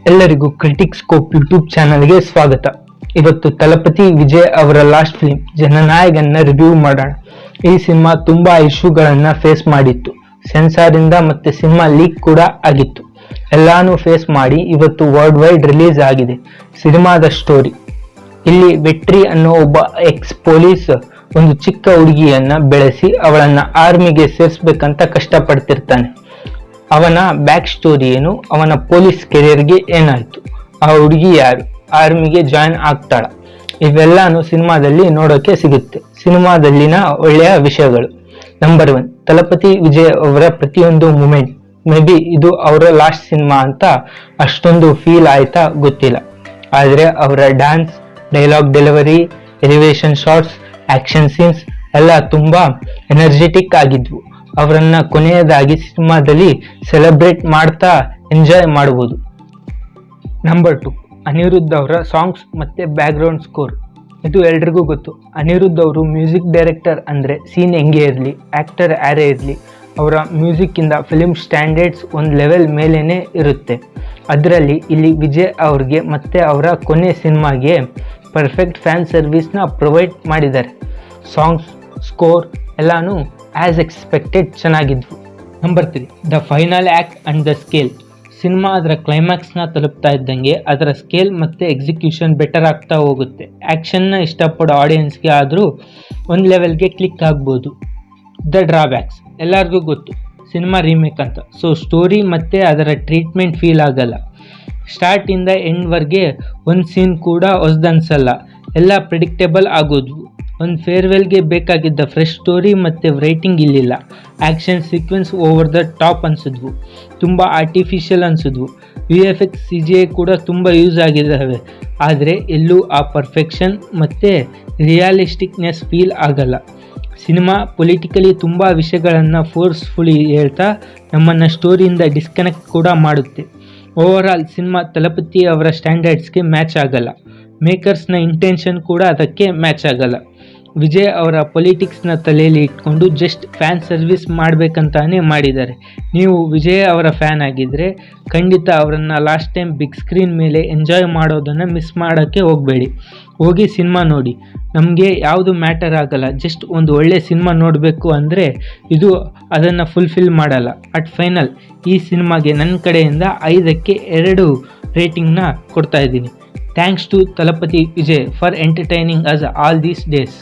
ಎಲ್ಲರಿಗೂ critic scope YouTube ಚಾನಲ್ಗೆ ಸ್ವಾಗತ. ಇವತ್ತು ತಲಪತಿ ವಿಜಯ್ ಅವರ ಲಾಸ್ಟ್ ಫಿಲ್ಮ್ ಜನನಾಯಕನ್ನ ರಿವ್ಯೂ ಮಾಡೋಣ. ಈ ಸಿನಿಮಾ ತುಂಬಾ ಇಶ್ಯೂಗಳನ್ನ ಫೇಸ್ ಮಾಡಿತ್ತು. ಸೆನ್ಸಾರ್ ಇಂದ ಮತ್ತೆ ಸಿನಿಮಾ ಲೀಕ್ ಕೂಡ ಆಗಿತ್ತು. ಎಲ್ಲಾನು ಫೇಸ್ ಮಾಡಿ ಇವತ್ತು ವರ್ಲ್ಡ್ ವೈಡ್ ರಿಲೀಸ್ ಆಗಿದೆ. ಸಿನಿಮಾದ ಸ್ಟೋರಿ ಇಲ್ಲಿ ವೆಟ್ರಿ ಅನ್ನೋ ಒಬ್ಬ ಎಕ್ಸ್ ಪೊಲೀಸ್ ಒಂದು ಚಿಕ್ಕ ಹುಡುಗಿಯನ್ನ ಬೆಳೆಸಿ ಅವಳನ್ನ ಆರ್ಮಿಗೆ ಸೇರಿಸ್ಬೇಕಂತ ಕಷ್ಟಪಡ್ತಿರ್ತಾನೆ. ಅವನ ಬ್ಯಾಕ್ ಸ್ಟೋರಿ ಏನು, ಅವನ ಪೊಲೀಸ್ ಕೆರಿಯರ್ಗೆ ಏನಾಯ್ತು, ಆ ಹುಡುಗಿ ಯಾರು, ಆರ್ಮಿಗೆ ಜಾಯಿನ್ ಆಗ್ತಾಳ, ಇವೆಲ್ಲಾನು ಸಿನಿಮಾದಲ್ಲಿ ನೋಡೋಕೆ ಸಿಗುತ್ತೆ. ಸಿನಿಮಾದಲ್ಲಿನ ಒಳ್ಳೆಯ ವಿಷಯಗಳು: ನಂಬರ್ 1, ತಲಪತಿ ವಿಜಯ್ ಅವರ ಪ್ರತಿಯೊಂದು ಮೂಮೆಂಟ್. ಮೇ ಬಿ ಇದು ಅವರ ಲಾಸ್ಟ್ ಸಿನಿಮಾ ಅಂತ ಅಷ್ಟೊಂದು ಫೀಲ್ ಆಯ್ತಾ ಗೊತ್ತಿಲ್ಲ, ಆದ್ರೆ ಅವರ dance, dialogue delivery, elevation shots, action scenes ಎಲ್ಲ ತುಂಬಾ ಎನರ್ಜೆಟಿಕ್ ಆಗಿದ್ವು. ಅವರನ್ನ ಕೊನೆಯದಾಗಿ ಸಿನಿಮಾದಲ್ಲಿ ಸೆಲೆಬ್ರೇಟ್ ಮಾಡ್ತಾ ಎಂಜಾಯ್ ಮಾಡಬಹುದು. ನಂಬರ್ 2, ಅನಿರುದ್ಧ್ ಅವರ ಸಾಂಗ್ಸ್ ಮತ್ತೆ ಬ್ಯಾಕ್ ಗ್ರೌಂಡ್ ಸ್ಕೋರ್. ಇದು ಎಲ್ರಿಗೂ ಗೊತ್ತು, ಅನಿರುದ್ಧ್ ಅವರು ಮ್ಯೂಸಿಕ್ ಡೈರೆಕ್ಟರ್ ಅಂದ್ರೆ ಸೀನ್ ಹೆಂಗೆ ಇರಲಿ, ಆಕ್ಟರ್ ಯಾರೇ ಇರಲಿ, ಅವರ ಮ್ಯೂಸಿಕ್ ಇಂದ ಫಿಲ್ಮ್ ಸ್ಟ್ಯಾಂಡರ್ಡ್ಸ್ ಒಂದು ಲೆವೆಲ್ ಮೇಲೇನೆ ಇರುತ್ತೆ. ಅದರಲ್ಲಿ ಇಲ್ಲಿ ವಿಜಯ್ ಅವ್ರಿಗೆ ಮತ್ತೆ ಅವರ ಕೊನೆ ಸಿನಿಮಾಗೆ ಪರ್ಫೆಕ್ಟ್ ಫ್ಯಾನ್ ಸರ್ವಿಸ್ನ ಪ್ರೊವೈಡ್ ಮಾಡಿದ್ದಾರೆ. ಸಾಂಗ್ಸ್, ಸ್ಕೋರ್ ಎಲ್ಲಾನು ಆಸ್ ಎಕ್ಸ್ಪೆಕ್ಟೆಡ್ ಚೆನ್ನಾಗಿದ್ವು. Number 3, the final act and the scale. ಸಿನಿಮಾ ಅದರ ಕ್ಲೈಮ್ಯಾಕ್ಸ್ನ ತಲುಪ್ತಾ ಇದ್ದಂಗೆ ಅದರ ಸ್ಕೇಲ್ ಮತ್ತು ಎಕ್ಸಿಕ್ಯೂಷನ್ ಬೆಟರ್ ಆಗ್ತಾ ಹೋಗುತ್ತೆ. ಆ್ಯಕ್ಷನ್ನ ಇಷ್ಟಪಡೋ ಆಡಿಯನ್ಸ್ಗೆ ಆದರೂ ಒಂದು ಲೆವೆಲ್ಗೆ ಕ್ಲಿಕ್ ಆಗ್ಬೋದು. ದ ಡ್ರಾಬ್ಯಾಕ್ಸ್ ಎಲ್ಲರಿಗೂ ಗೊತ್ತು, ಸಿನಿಮಾ ರೀಮೇಕ್ ಅಂತ, ಸೊ ಸ್ಟೋರಿ ಮತ್ತು ಅದರ ಟ್ರೀಟ್ಮೆಂಟ್ ಫೀಲ್ ಆಗಲ್ಲ. ಸ್ಟಾರ್ಟಿಂದ ಎಂಡ್ವರೆಗೆ ಒಂದು ಸೀನ್ ಕೂಡ ಹೊಸದನ್ಸಲ್ಲ, ಎಲ್ಲ ಪ್ರಿಡಿಕ್ಟೇಬಲ್ ಆಗೋದ್ವು. ಒಂದು ಫೇರ್ವೆಲ್ಗೆ ಬೇಕಾಗಿದ್ದ ಫ್ರೆಶ್ ಸ್ಟೋರಿ ಮತ್ತು ರೈಟಿಂಗ್ ಇಲ್ಲಿಲ್ಲ. Action sequence over the top ಅನಿಸಿದ್ವು, ತುಂಬ ಆರ್ಟಿಫಿಷಿಯಲ್ ಅನಿಸಿದ್ವು. VFX CGI ಕೂಡ ತುಂಬ ಯೂಸ್ ಆಗಿದ್ದಾವೆ, ಆದರೆ ಎಲ್ಲೂ ಆ ಪರ್ಫೆಕ್ಷನ್ ಮತ್ತು ರಿಯಾಲಿಸ್ಟಿಕ್ನೆಸ್ ಫೀಲ್ ಆಗಲ್ಲ. ಸಿನಿಮಾ ಪೊಲಿಟಿಕಲಿ ತುಂಬ ವಿಷಯಗಳನ್ನು ಫೋರ್ಸ್ಫುಲಿ ಹೇಳ್ತಾ ನಮ್ಮನ್ನು ಸ್ಟೋರಿಯಿಂದ ಡಿಸ್ಕನೆಕ್ಟ್ ಕೂಡ ಮಾಡುತ್ತೆ. ಓವರಾಲ್ ಸಿನಿಮಾ ತಲಪತಿ ಅವರ ಸ್ಟ್ಯಾಂಡರ್ಡ್ಸ್ಗೆ ಮ್ಯಾಚ್ ಆಗಲ್ಲ. ಮೇಕರ್ಸ್ನ ಇಂಟೆನ್ಷನ್ ಕೂಡ ಅದಕ್ಕೆ ಮ್ಯಾಚ್ ಆಗಲ್ಲ. ವಿಜಯ್ ಅವರ ಪೊಲಿಟಿಕ್ಸ್ನ ತಲೆಯಲ್ಲಿ ಇಟ್ಕೊಂಡು ಜಸ್ಟ್ ಫ್ಯಾನ್ ಸರ್ವಿಸ್ ಮಾಡಬೇಕಂತಾನೆ ಮಾಡಿದ್ದಾರೆ. ನೀವು ವಿಜಯ್ ಅವರ ಫ್ಯಾನ್ ಆಗಿದ್ದರೆ ಖಂಡಿತ ಅವರನ್ನು ಲಾಸ್ಟ್ ಟೈಮ್ ಬಿಗ್ ಸ್ಕ್ರೀನ್ ಮೇಲೆ ಎಂಜಾಯ್ ಮಾಡೋದನ್ನು ಮಿಸ್ ಮಾಡೋಕ್ಕೆ ಹೋಗಬೇಡಿ. ಹೋಗಿ ಸಿನಿಮಾ ನೋಡಿ. ನಮಗೆ ಯಾವುದು ಮ್ಯಾಟರ್ ಆಗಲ್ಲ, ಜಸ್ಟ್ ಒಂದು ಒಳ್ಳೆ ಸಿನಿಮಾ ನೋಡಬೇಕು ಅಂದರೆ ಇದು ಅದನ್ನು ಫುಲ್ಫಿಲ್ ಮಾಡಲ್ಲ. ಅಟ್ ಫೈನಲ್ ಈ ಸಿನಿಮಾಗೆ ನನ್ನ ಕಡೆಯಿಂದ 5ಕ್ಕೆ 2 ರೇಟಿಂಗ್ನ ಕೊಡ್ತಾ ಇದ್ದೀನಿ. Thanks to Talapati Vijay for entertaining us all these days.